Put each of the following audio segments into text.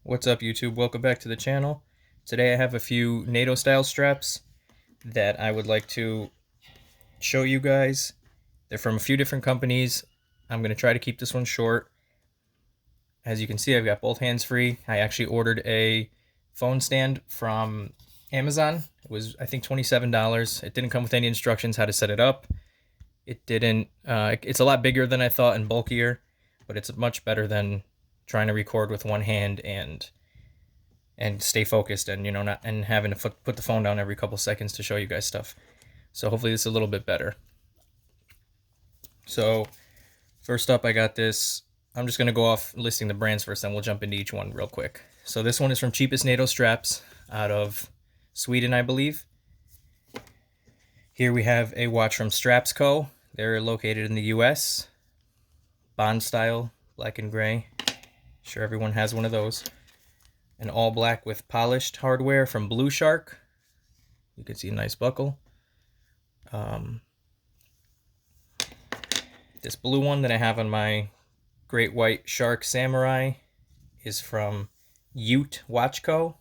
What's up, YouTube? Welcome back to the channel. Today I have a few NATO style straps that I would like to show you guys. They're from a few different companies. I'm going to try to keep this one short. As you can see, I've got both hands free. I actually ordered a phone stand from Amazon. It was, I think, $27. It didn't come with any instructions how to set it up. It didn't, it's a lot bigger than I thought and bulkier, but it's much better than trying to record with one hand and stay focused and not having to put the phone down every couple seconds to show you guys stuff. So hopefully this is a little bit better. So first up, I got this. I'm just going to go off listing the brands first, then we'll jump into each one real quick. So this one is from Cheapest NATO Straps out of Sweden, I believe. Here we have a watch from StrapsCo. They're located in the US. Bond style, black and gray. Sure everyone has one of those. An all black with polished hardware from BluShark. You can see a nice buckle. This blue one that I have on my Great White Shark Samurai is from Ute WATCH CO,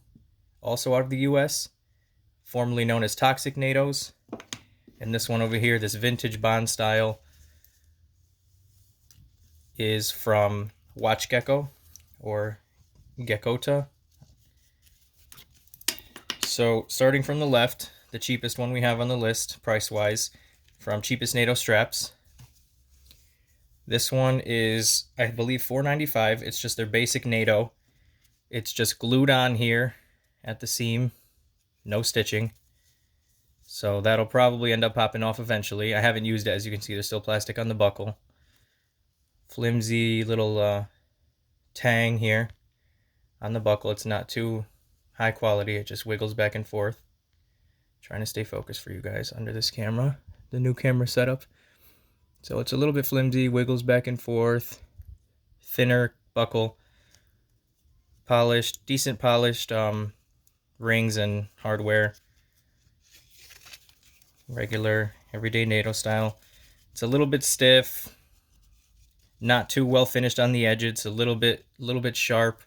also out of the US, formerly known as Toxic NATOs. And this one over here, this vintage Bond style, is from Gecko or Geckota. So starting from the left, the cheapest one we have on the list, price-wise, from Cheapest NATO Straps. This one is, I believe, $4.95. It's just their basic NATO. It's just glued on here at the seam, no stitching. So that'll probably end up popping off eventually. I haven't used it, as you can see, there's still plastic on the buckle. Flimsy little tang here on the buckle. It's not too high quality, it just wiggles back and forth. Trying to stay focused for you guys under this camera, the new camera setup. So it's a little bit flimsy, wiggles back and forth, thinner buckle, polished, decent polished rings and hardware, regular everyday NATO style. It's a little bit stiff, not too well finished on the edges. It's a little bit sharp.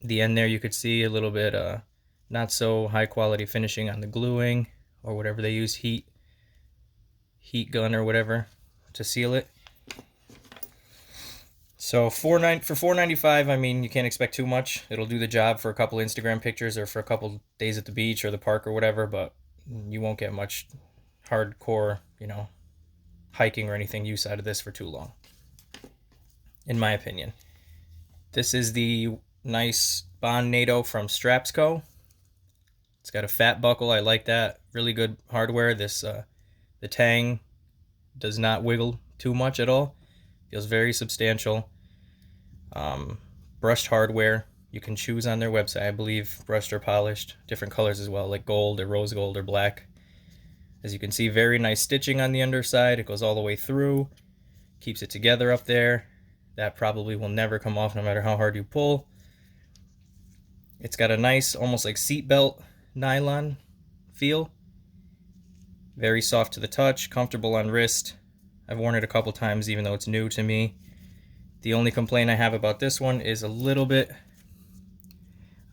The end there, you could see a little bit not so high quality finishing on the gluing or whatever they use, heat gun or whatever to seal it. So for $4.95, I mean, you can't expect too much. It'll do the job for a couple Instagram pictures or for a couple days at the beach or the park or whatever, but you won't get much hardcore, hiking or anything use out of this for too long, in my opinion. This is the nice Bond NATO from StrapsCo. It's got a fat buckle. I like that. Really good hardware. This the tang does not wiggle too much at all. Feels very substantial. Brushed hardware. You can choose on their website, I believe, brushed or polished. Different colors as well, like gold or rose gold or black. As you can see, very nice stitching on the underside. It goes all the way through. Keeps it together up there. That probably will never come off no matter how hard you pull. It's got a nice, almost like seatbelt nylon feel. Very soft to the touch, comfortable on wrist. I've worn it a couple times even though it's new to me. The only complaint I have about this one is a little bit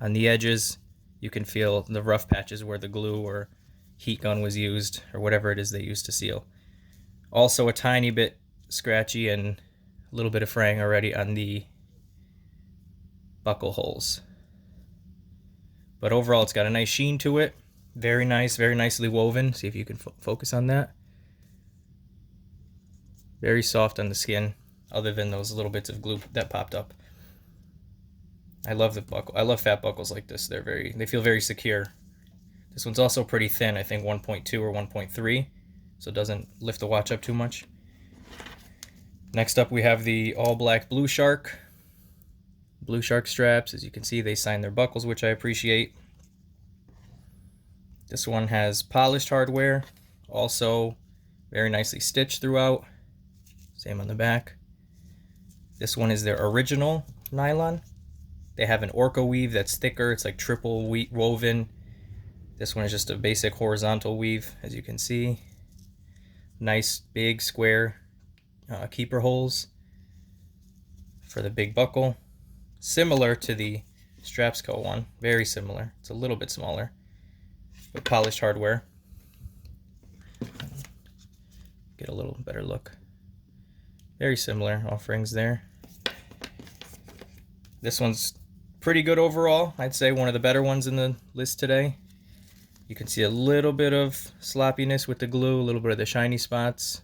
on the edges. You can feel the rough patches where the glue or heat gun was used or whatever it is they used to seal. Also a tiny bit scratchy and a little bit of fraying already on the buckle holes. But overall, it's got a nice sheen to it. Very nice, very nicely woven. See if you can focus on that. Very soft on the skin, other than those little bits of glue that popped up. I love the buckle. I love fat buckles like this. They feel very secure. This one's also pretty thin, I think 1.2 or 1.3, so it doesn't lift the watch up too much. Next up, we have the all black BluShark straps. As you can see, they sign their buckles, which I appreciate. This one has polished hardware, also very nicely stitched throughout. Same on the back. This one is their original nylon. They have an orca weave that's thicker. It's like triple woven. This one is just a basic horizontal weave, as you can see. Nice big square keeper holes. for the big buckle. Similar to the StrapsCo one, very similar. It's a little bit smaller with polished hardware. Get a little better look. Very similar offerings there. This one's pretty good overall. I'd say one of the better ones in the list today. You can see a little bit of sloppiness with the glue, a little bit of the shiny spots.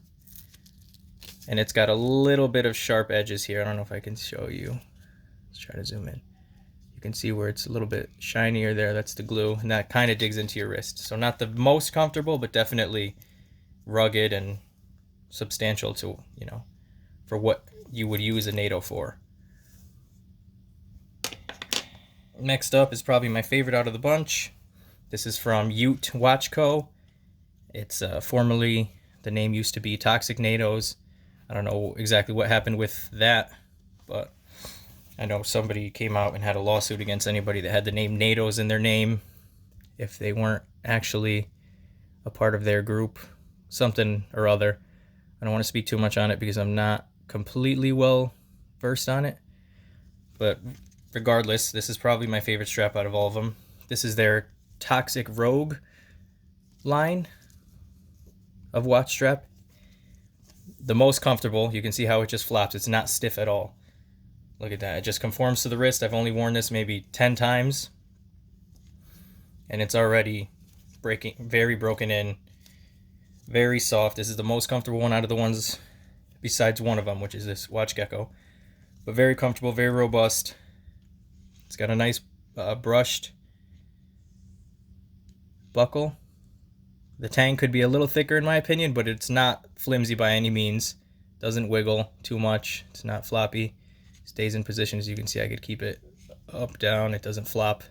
And it's got a little bit of sharp edges here. I don't know if I can show you. Let's try to zoom in. You can see where it's a little bit shinier there. That's the glue, and that kind of digs into your wrist. So not the most comfortable, but definitely rugged and substantial to, you know, for what you would use a Nato for. Next up is probably my favorite out of the bunch. This is from Ute WatchCo. It's formerly, the name used to be Toxic Natos. I don't know exactly what happened with that, but I know somebody came out and had a lawsuit against anybody that had the name Natos in their name if they weren't actually a part of their group, something or other. I don't want to speak too much on it because I'm not completely well versed on it, but regardless, this is probably my favorite strap out of all of them. This is their Toxic Rogue line of watch strap. The most comfortable. You can see how it just flops. It's not stiff at all. Look at that. It just conforms to the wrist. I've only worn this maybe 10 times, and it's already very broken in, very soft. This is the most comfortable one out of the ones besides one of them, which is this Watch Gecko. But very comfortable, very robust. It's got a nice brushed buckle. The tang could be a little thicker in my opinion, but it's not flimsy by any means. Doesn't wiggle too much. It's not floppy. Stays in position. As you can see, I could keep it up, down. It doesn't flop.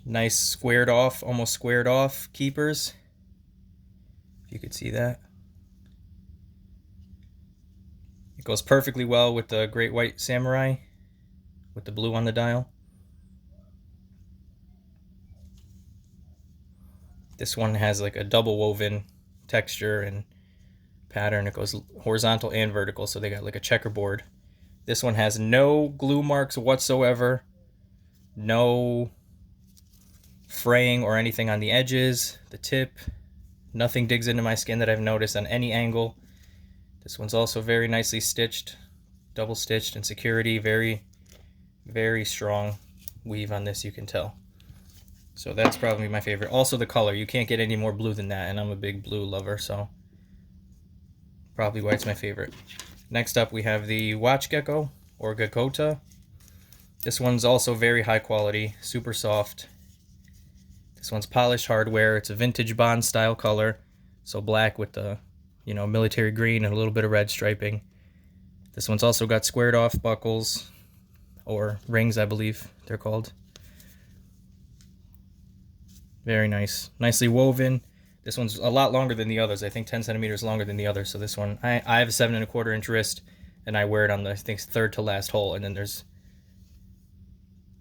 Nice squared off, almost squared off keepers. If you could see that. It goes perfectly well with the Great White Samurai with the blue on the dial. This one has like a double woven texture and pattern. It goes horizontal and vertical, so they got like a checkerboard. This one has no glue marks whatsoever, no fraying or anything on the edges, the tip. Nothing digs into my skin that I've noticed on any angle. This one's also very nicely stitched, double stitched, and security. Very, very strong weave on this, you can tell. So that's probably my favorite. Also the color, you can't get any more blue than that, and I'm a big blue lover, so probably why it's my favorite. Next up we have the Watch Gecko, or Geckota. This one's also very high quality, super soft. This one's polished hardware. It's a vintage Bond style color, so black with the, you know, military green and a little bit of red striping. This one's also got squared off buckles, or rings I believe they're called. Very nice. Nicely woven. This one's a lot longer than the others. I think 10 centimeters longer than the others. So this one, I have a 7¼ inch wrist, and I wear it on the, I think, third to last hole, and then there's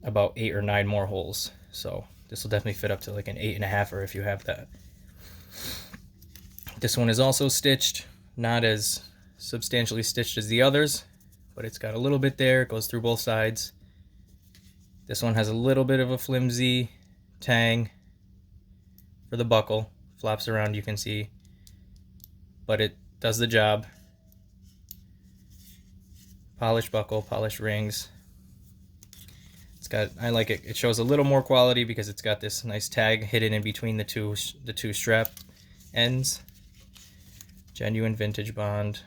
about 8 or 9 more holes. So this will definitely fit up to like an 8½, if you have that. This one is also stitched, not as substantially stitched as the others, but it's got a little bit there. It goes through both sides. This one has a little bit of a flimsy tang for the buckle. Flops around, you can see, but it does the job. Polished buckle, polished rings. It's got, I like it. It shows a little more quality because it's got this nice tag hidden in between the two strap ends. Genuine vintage Bond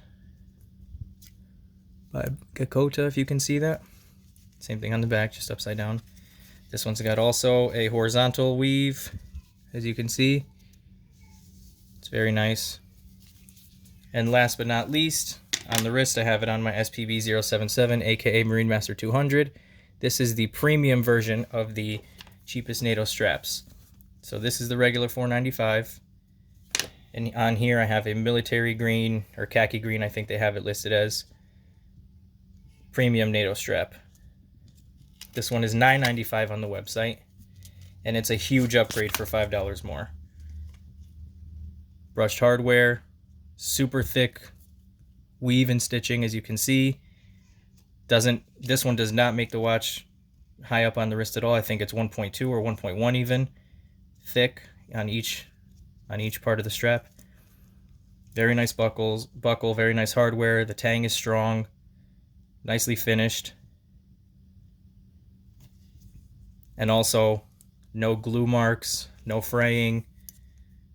by Geckota, if you can see that. Same thing on the back, just upside down. This one's got also a horizontal weave, as you can see. It's very nice. And last but not least, on the wrist I have it on my SPB 077, aka Marine Master 200. This is the premium version of the cheapest NATO straps. So this is the regular $4.95. And on here I have a military green, or khaki green, I think they have it listed as, premium NATO strap. This one is $9.95 on the website, and it's a huge upgrade for $5 more. Brushed hardware, super thick weave and stitching, as you can see. This one does not make the watch high up on the wrist at all. I think it's 1.2 or 1.1 even thick on each part of the strap. Very nice buckle, very nice hardware. The tang is strong, nicely finished. And also no glue marks, no fraying.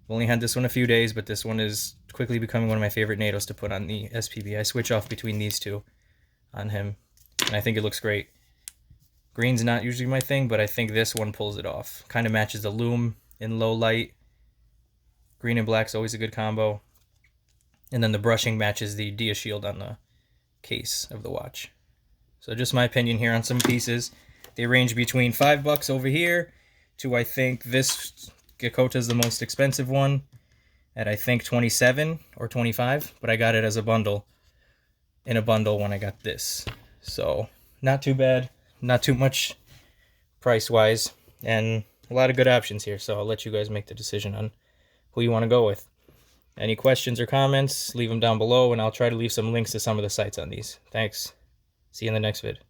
I've only had this one a few days, but this one is quickly becoming one of my favorite Natos to put on the SPB. I switch off between these two on him, and I think it looks great. Green's not usually my thing, but I think this one pulls it off. Kind of matches the loom in low light. Green and black's always a good combo. And then the brushing matches the Dia shield on the case of the watch. So just my opinion here on some pieces. They range between $5 over here to, I think this Geckota is the most expensive one at I think 27 or 25, but I got it as a bundle, in a bundle when I got this. So not too bad, not too much price wise, and a lot of good options here. So I'll let you guys make the decision on who you want to go with. Any questions or comments, leave them down below, and I'll try to leave some links to some of the sites on these. Thanks. See you in the next vid.